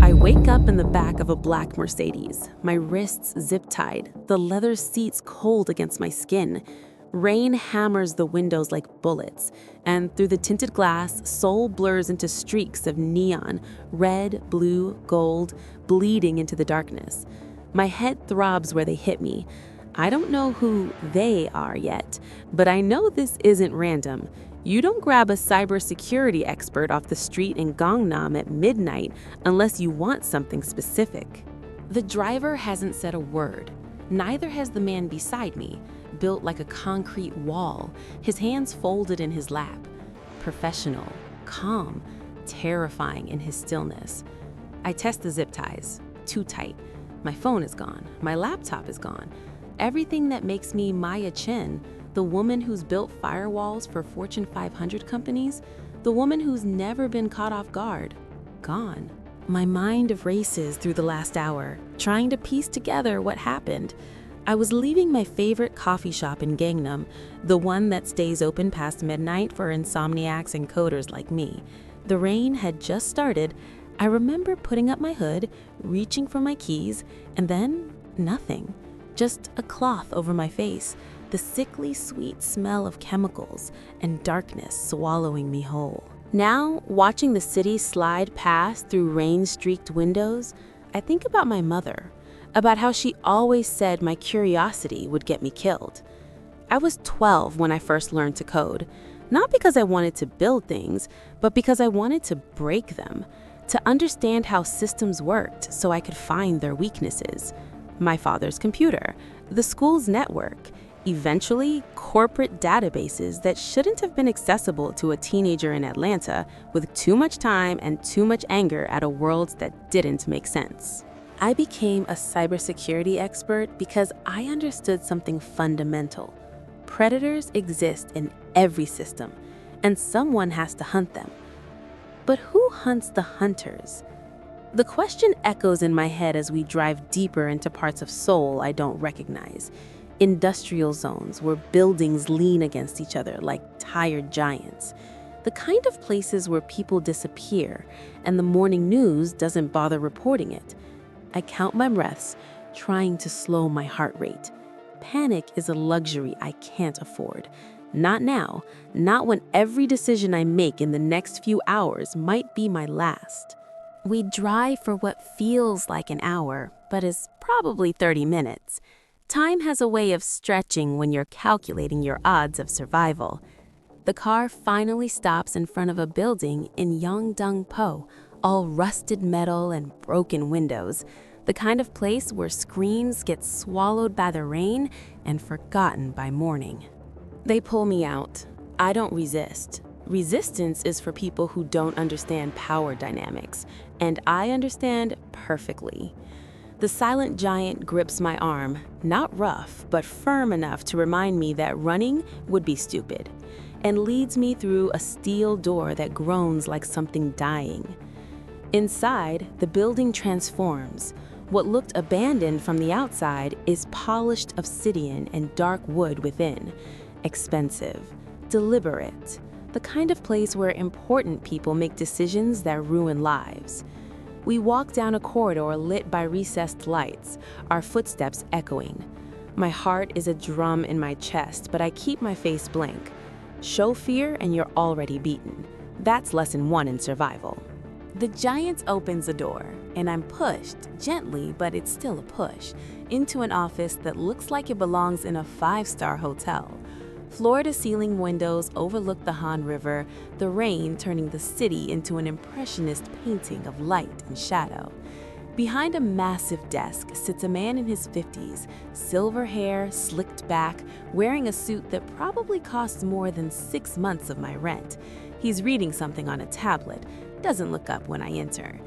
I wake up in the back of a black Mercedes, my wrists zip-tied, the leather seats cold against my skin. Rain hammers the windows like bullets, and through the tinted glass, Seoul blurs into streaks of neon, red, blue, gold, bleeding into the darkness. My head throbs where they hit me. I don't know who they are yet, but I know this isn't random. You don't grab a cybersecurity expert off the street in Gangnam at midnight unless you want something specific. The driver hasn't said a word. Neither has the man beside me, built like a concrete wall, his hands folded in his lap. Professional, calm, terrifying in his stillness. I test the zip ties. Too tight. My phone is gone. My laptop is gone. Everything that makes me Maya Chen, the woman who's built firewalls for Fortune 500 companies, the woman who's never been caught off guard, gone. My mind races through the last hour, trying to piece together what happened. I was leaving my favorite coffee shop in Gangnam, the one that stays open past midnight for insomniacs and coders like me. The rain had just started. I remember putting up my hood, reaching for my keys, and then nothing. Just a cloth over my face, the sickly sweet smell of chemicals, and darkness swallowing me whole. Now, watching the city slide past through rain-streaked windows, I think about my mother, about how she always said my curiosity would get me killed. I was 12 when I first learned to code, not because I wanted to build things, but because I wanted to break them, to understand how systems worked so I could find their weaknesses. My father's computer, the school's network, eventually corporate databases that shouldn't have been accessible to a teenager in Atlanta with too much time and too much anger at a world that didn't make sense. I became a cybersecurity expert because I understood something fundamental. Predators exist in every system, and someone has to hunt them. But who hunts the hunters? The question echoes in my head as we drive deeper into parts of Seoul I don't recognize. Industrial zones where buildings lean against each other like tired giants. The kind of places where people disappear and the morning news doesn't bother reporting it. I count my breaths, trying to slow my heart rate. Panic is a luxury I can't afford. Not now, not when every decision I make in the next few hours might be my last. We drive for what feels like an hour, but is probably 30 minutes. Time has a way of stretching when you're calculating your odds of survival. The car finally stops in front of a building in Yeongdong-po, all rusted metal and broken windows, the kind of place where screams get swallowed by the rain and forgotten by morning. They pull me out. I don't resist. Resistance is for people who don't understand power dynamics, and I understand perfectly. The silent giant grips my arm, not rough, but firm enough to remind me that running would be stupid, and leads me through a steel door that groans like something dying. Inside, the building transforms. What looked abandoned from the outside is polished obsidian and dark wood within. Expensive, deliberate. The kind of place where important people make decisions that ruin lives. We walk down a corridor lit by recessed lights, our footsteps echoing. My heart is a drum in my chest, but I keep my face blank. Show fear and you're already beaten. That's lesson 1 in survival. The giant opens a door, and I'm pushed, gently, but it's still a push, into an office that looks like it belongs in a 5-star hotel. Floor-to-ceiling windows overlook the Han River, the rain turning the city into an impressionist painting of light and shadow. Behind a massive desk sits a man in his 50s, silver hair slicked back, wearing a suit that probably costs more than 6 months of my rent. He's reading something on a tablet, doesn't look up when I enter.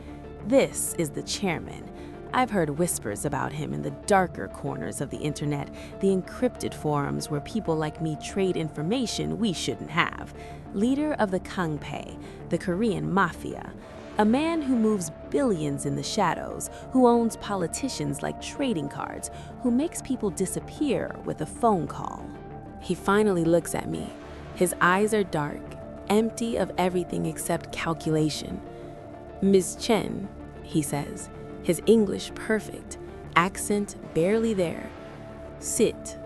This is the chairman. I've heard whispers about him in the darker corners of the internet, the encrypted forums where people like me trade information we shouldn't have. Leader of the Kangpae, the Korean Mafia. A man who moves billions in the shadows, who owns politicians like trading cards, who makes people disappear with a phone call. He finally looks at me. His eyes are dark, empty of everything except calculation. "Ms. Chen," he says, his English perfect, accent barely there. Sit.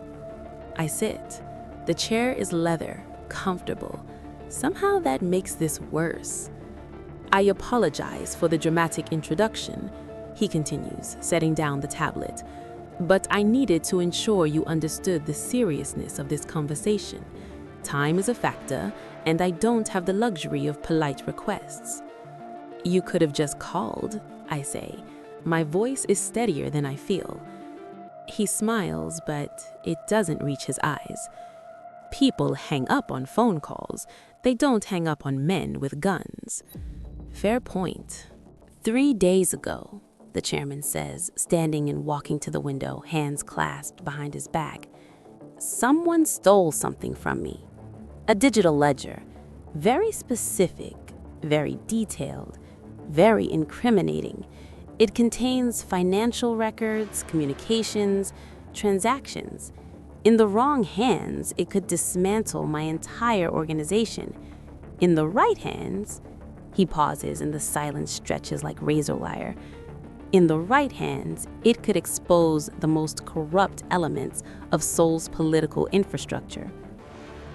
I sit. The chair is leather, comfortable. Somehow that makes this worse. I apologize for the dramatic introduction, he continues, setting down the tablet. But I needed to ensure you understood the seriousness of this conversation. Time is a factor, and I don't have the luxury of polite requests. You could have just called, I say. My voice is steadier than I feel. He smiles, but it doesn't reach his eyes. People hang up on phone calls. They don't hang up on men with guns. Fair point. 3 days ago, the chairman says, standing and walking to the window, hands clasped behind his back. Someone stole something from me. A digital ledger. Very specific, very detailed, very incriminating. It contains financial records, communications, transactions. In the wrong hands, it could dismantle my entire organization. In the right hands, he pauses and the silence stretches like razor wire. In the right hands, it could expose the most corrupt elements of Seoul's political infrastructure.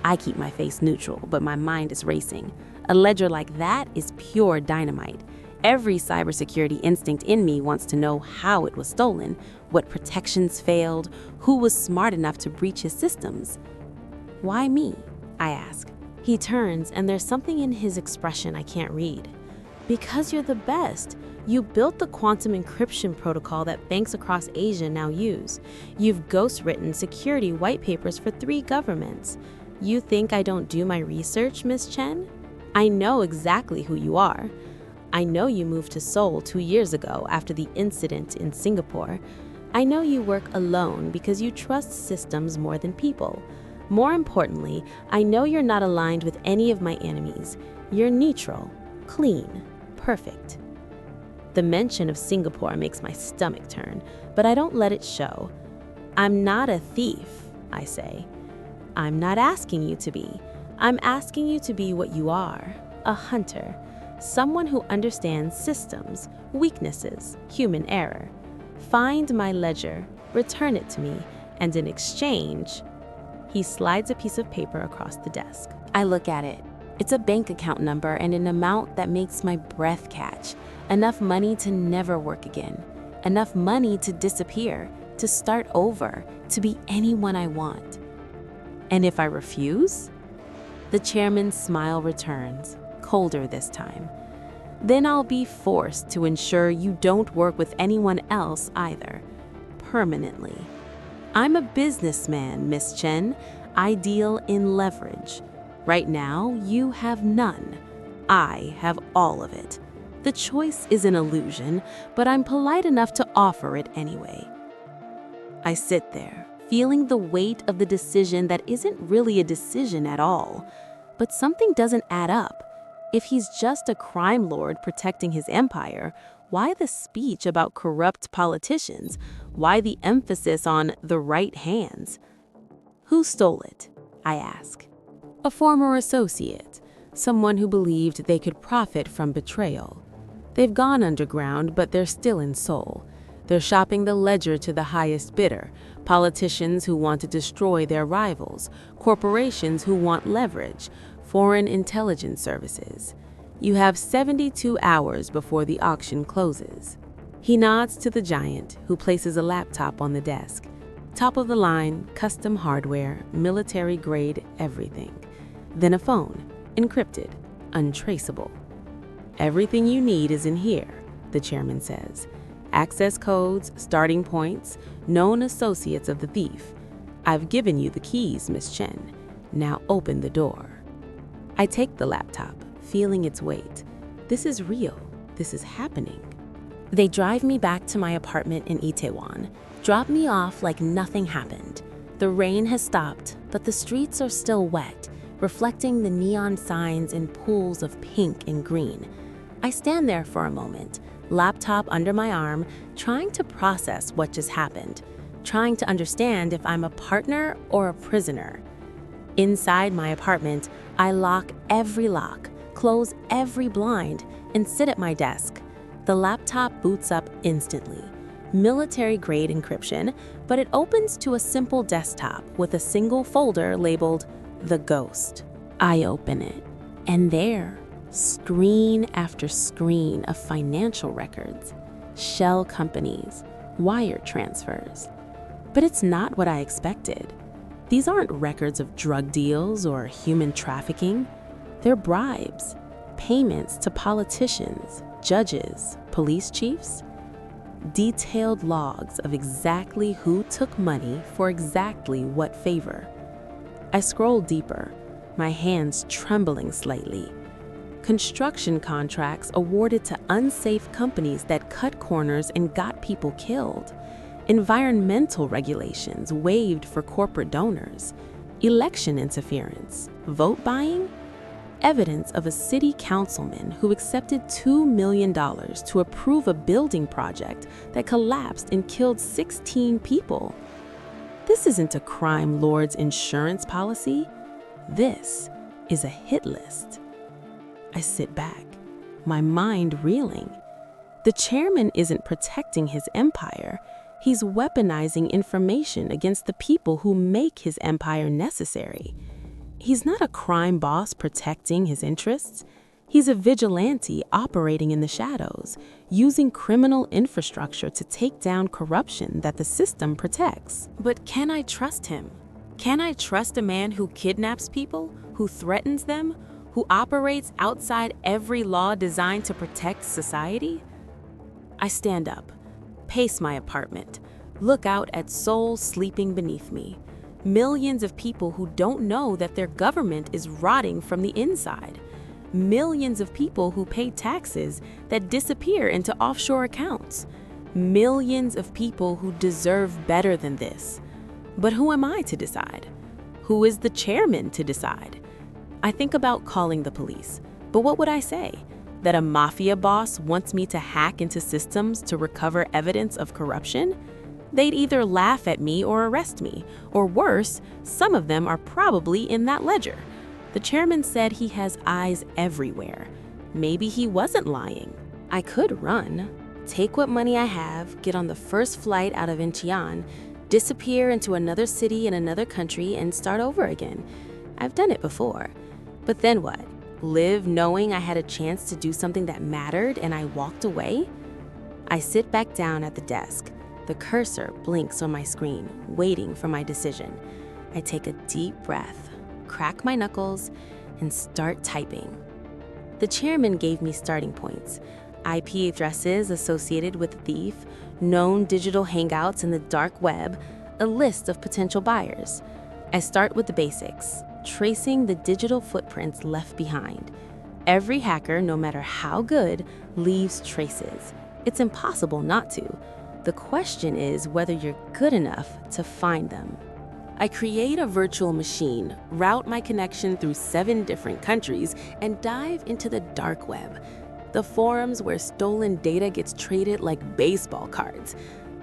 I keep my face neutral, but my mind is racing. A ledger like that is pure dynamite. Every cybersecurity instinct in me wants to know how it was stolen, what protections failed, who was smart enough to breach his systems. Why me? I ask. He turns, and there's something in his expression I can't read. Because you're the best. You built the quantum encryption protocol that banks across Asia now use. You've ghostwritten security white papers for 3 governments. You think I don't do my research, Miss Chen? I know exactly who you are. I know you moved to Seoul 2 years ago after the incident in Singapore. I know you work alone because you trust systems more than people. More importantly, I know you're not aligned with any of my enemies. You're neutral, clean, perfect. The mention of Singapore makes my stomach turn, but I don't let it show. I'm not a thief, I say. I'm not asking you to be. I'm asking you to be what you are, a hunter. Someone who understands systems, weaknesses, human error. Find my ledger, return it to me, and in exchange, he slides a piece of paper across the desk. I look at it. It's a bank account number and an amount that makes my breath catch. Enough money to never work again. Enough money to disappear, to start over, to be anyone I want. And if I refuse? The chairman's smile returns, colder this time. Then I'll be forced to ensure you don't work with anyone else either, permanently. I'm a businessman, Miss Chen. I deal in leverage. Right now, you have none. I have all of it. The choice is an illusion, but I'm polite enough to offer it anyway. I sit there, feeling the weight of the decision that isn't really a decision at all. But something doesn't add up. If he's just a crime lord protecting his empire, why the speech about corrupt politicians? Why the emphasis on the right hands? Who stole it? I ask. A former associate, someone who believed they could profit from betrayal. They've gone underground, but they're still in Seoul. They're shopping the ledger to the highest bidder, politicians who want to destroy their rivals, corporations who want leverage, foreign intelligence services. You have 72 hours before the auction closes. He nods to the giant, who places a laptop on the desk. Top of the line, custom hardware, military grade, everything. Then a phone, encrypted, untraceable. Everything you need is in here, the chairman says. Access codes, starting points, known associates of the thief. I've given you the keys, Miss Chen. Now open the door. I take the laptop, feeling its weight. This is real. This is happening. They drive me back to my apartment in Itaewon, drop me off like nothing happened. The rain has stopped, but the streets are still wet, reflecting the neon signs in pools of pink and green. I stand there for a moment, laptop under my arm, trying to process what just happened, trying to understand if I'm a partner or a prisoner. Inside my apartment, I lock every lock, close every blind, and sit at my desk. The laptop boots up instantly. Military-grade encryption, but it opens to a simple desktop with a single folder labeled The Ghost. I open it, and there, screen after screen of financial records, shell companies, wire transfers. But it's not what I expected. These aren't records of drug deals or human trafficking. They're bribes, payments to politicians, judges, police chiefs. Detailed logs of exactly who took money for exactly what favor. I scroll deeper, my hands trembling slightly. Construction contracts awarded to unsafe companies that cut corners and got people killed. Environmental regulations waived for corporate donors. Election interference, vote buying. Evidence of a city councilman who accepted $2 million to approve a building project that collapsed and killed 16 people. This isn't a crime lord's insurance policy. This is a hit list. I sit back, my mind reeling. The chairman isn't protecting his empire. He's weaponizing information against the people who make his empire necessary. He's not a crime boss protecting his interests. He's a vigilante operating in the shadows, using criminal infrastructure to take down corruption that the system protects. But can I trust him? Can I trust a man who kidnaps people, who threatens them, who operates outside every law designed to protect society? I stand up, pace my apartment, look out at Seoul sleeping beneath me. Millions of people who don't know that their government is rotting from the inside. Millions of people who pay taxes that disappear into offshore accounts. Millions of people who deserve better than this. But who am I to decide? Who is the chairman to decide? I think about calling the police, but what would I say? That a mafia boss wants me to hack into systems to recover evidence of corruption? They'd either laugh at me or arrest me, or worse, some of them are probably in that ledger. The chairman said he has eyes everywhere. Maybe he wasn't lying. I could run, take what money I have, get on the first flight out of Incheon, disappear into another city in another country, and start over again. I've done it before. But then what? Live knowing I had a chance to do something that mattered and I walked away? I sit back down at the desk. The cursor blinks on my screen, waiting for my decision. I take a deep breath, crack my knuckles, and start typing. The chairman gave me starting points: IP addresses associated with the thief, known digital hangouts in the dark web, a list of potential buyers. I start with the basics, tracing the digital footprints left behind. Every hacker, no matter how good, leaves traces. It's impossible not to. The question is whether you're good enough to find them. I create a virtual machine, route my connection through 7 different countries, and dive into the dark web, the forums where stolen data gets traded like baseball cards.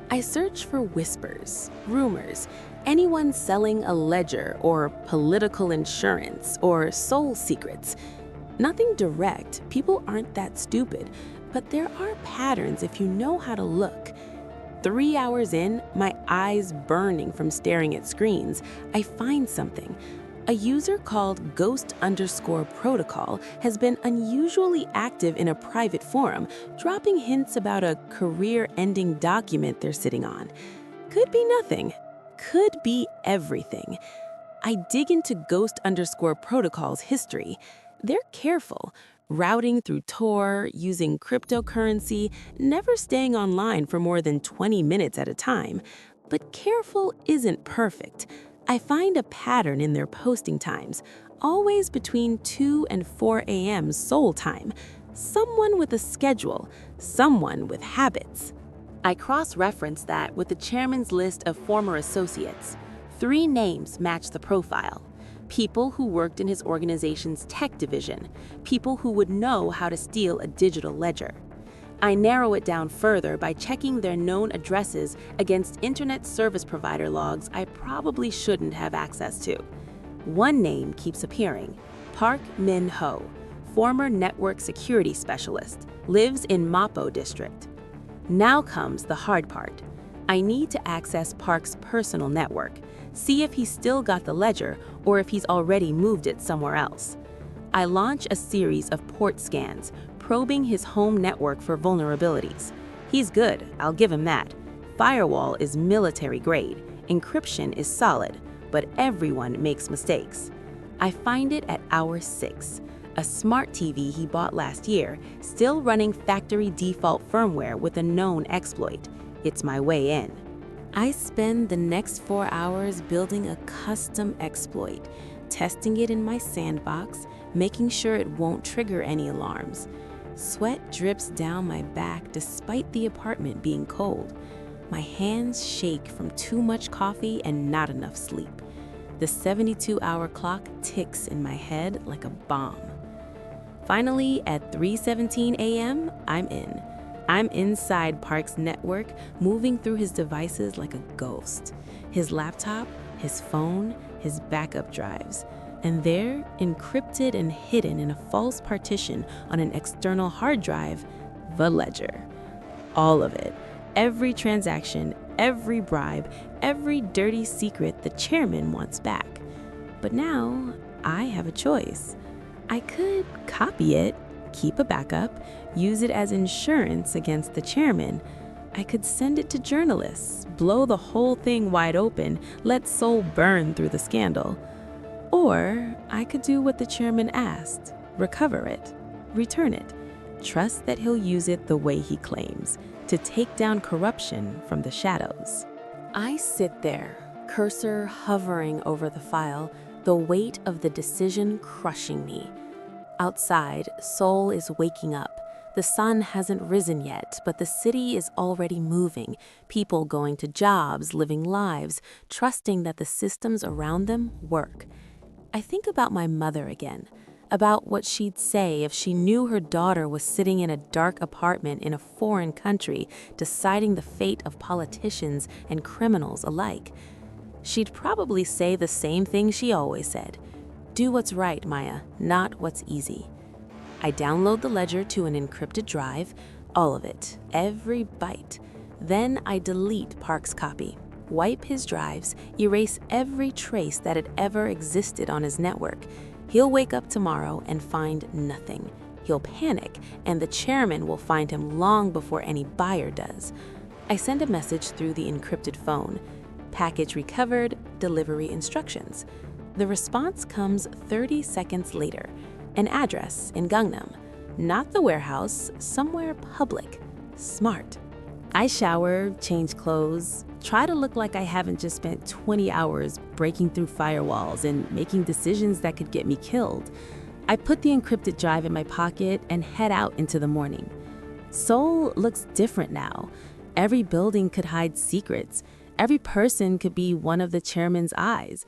I search for whispers, rumors, anyone selling a ledger or political insurance or soul secrets. Nothing direct, people aren't that stupid, but there are patterns if you know how to look. 3 hours in, my eyes burning from staring at screens, I find something. A user called Ghost_Protocol has been unusually active in a private forum, dropping hints about a career-ending document they're sitting on. Could be nothing. Could be everything. I dig into Ghost_Protocol's history. They're careful, routing through Tor, using cryptocurrency, never staying online for more than 20 minutes at a time. But careful isn't perfect. I find a pattern in their posting times, always between 2 and 4 a.m. Seoul time. Someone with a schedule, someone with habits. I cross-reference that with the chairman's list of former associates. 3 names match the profile. People who worked in his organization's tech division, people who would know how to steal a digital ledger. I narrow it down further by checking their known addresses against internet service provider logs I probably shouldn't have access to. One name keeps appearing: Park Min-ho, former network security specialist, lives in Mapo district. Now comes the hard part. I need to access Park's personal network, see if he's still got the ledger or if he's already moved it somewhere else. I launch a series of port scans, probing his home network for vulnerabilities. He's good, I'll give him that. Firewall is military grade, encryption is solid, but everyone makes mistakes. I find it at hour 6, a smart TV he bought last year, still running factory default firmware with a known exploit. It's my way in. I spend the next 4 hours building a custom exploit, testing it in my sandbox, making sure it won't trigger any alarms. Sweat drips down my back despite the apartment being cold. My hands shake from too much coffee and not enough sleep. The 72-hour clock ticks in my head like a bomb. Finally, at 3:17 a.m., I'm in. I'm inside Park's network, moving through his devices like a ghost. His laptop, his phone, his backup drives. And there, encrypted and hidden in a false partition on an external hard drive, the ledger. All of it. Every transaction, every bribe, every dirty secret the chairman wants back. But now, I have a choice. I could copy it, keep a backup, use it as insurance against the chairman. I could send it to journalists, blow the whole thing wide open, let Seoul burn through the scandal. Or I could do what the chairman asked, recover it, return it, trust that he'll use it the way he claims, to take down corruption from the shadows. I sit there, cursor hovering over the file, the weight of the decision crushing me. Outside, Seoul is waking up. The sun hasn't risen yet, but the city is already moving, people going to jobs, living lives, trusting that the systems around them work. I think about my mother again, about what she'd say if she knew her daughter was sitting in a dark apartment in a foreign country, deciding the fate of politicians and criminals alike. She'd probably say the same thing she always said. Do what's right, Maya, not what's easy. I download the ledger to an encrypted drive, all of it, every byte. Then I delete Park's copy, wipe his drives, erase every trace that had ever existed on his network. He'll wake up tomorrow and find nothing. He'll panic, and the chairman will find him long before any buyer does. I send a message through the encrypted phone. Package recovered, delivery instructions. The response comes 30 seconds later. An address in Gangnam. Not the warehouse, somewhere public. Smart. I shower, change clothes, try to look like I haven't just spent 20 hours breaking through firewalls and making decisions that could get me killed. I put the encrypted drive in my pocket and head out into the morning. Seoul looks different now. Every building could hide secrets. Every person could be one of the chairman's eyes.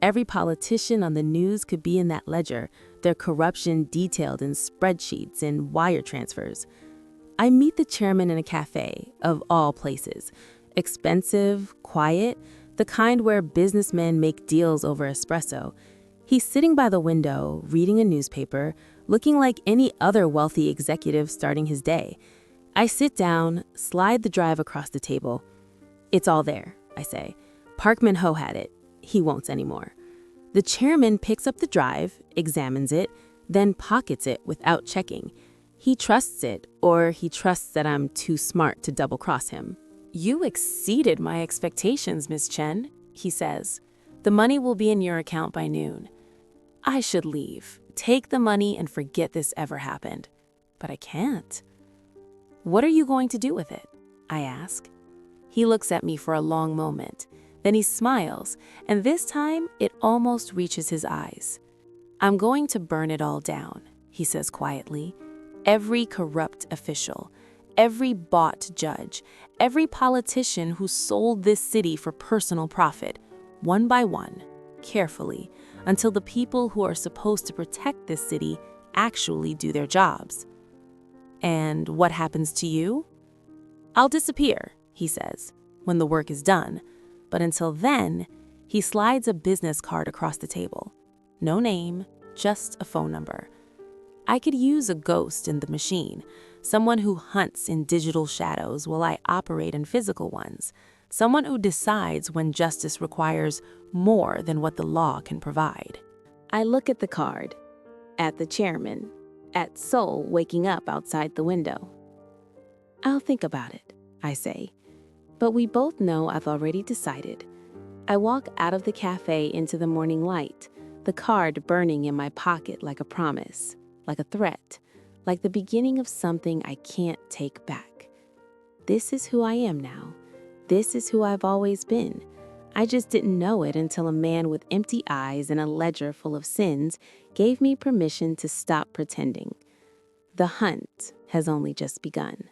Every politician on the news could be in that ledger, their corruption detailed in spreadsheets and wire transfers. I meet the chairman in a cafe, of all places. Expensive, quiet, the kind where businessmen make deals over espresso. He's sitting by the window, reading a newspaper, looking like any other wealthy executive starting his day. I sit down, slide the drive across the table. It's all there, I say. Park Min-ho had it. He won't anymore. The chairman picks up the drive, examines it, then pockets it without checking. He trusts it, or he trusts that I'm too smart to double-cross him. You exceeded my expectations, Miss Chen, he says. The money will be in your account by noon. I should leave, take the money and forget this ever happened. But I can't. What are you going to do with it? I ask. He looks at me for a long moment. Then he smiles, and this time it almost reaches his eyes. I'm going to burn it all down, he says quietly. Every corrupt official, every bought judge, every politician who sold this city for personal profit, one by one, carefully, until the people who are supposed to protect this city actually do their jobs. And what happens to you? I'll disappear, he says, when the work is done. But until then, he slides a business card across the table. No name, just a phone number. I could use a ghost in the machine, someone who hunts in digital shadows while I operate in physical ones, someone who decides when justice requires more than what the law can provide. I look at the card, at the chairman, at Seoul waking up outside the window. I'll think about it, I say, but we both know I've already decided. I walk out of the cafe into the morning light, the card burning in my pocket like a promise, like a threat, like the beginning of something I can't take back. This is who I am now. This is who I've always been. I just didn't know it until a man with empty eyes and a ledger full of sins gave me permission to stop pretending. The hunt has only just begun.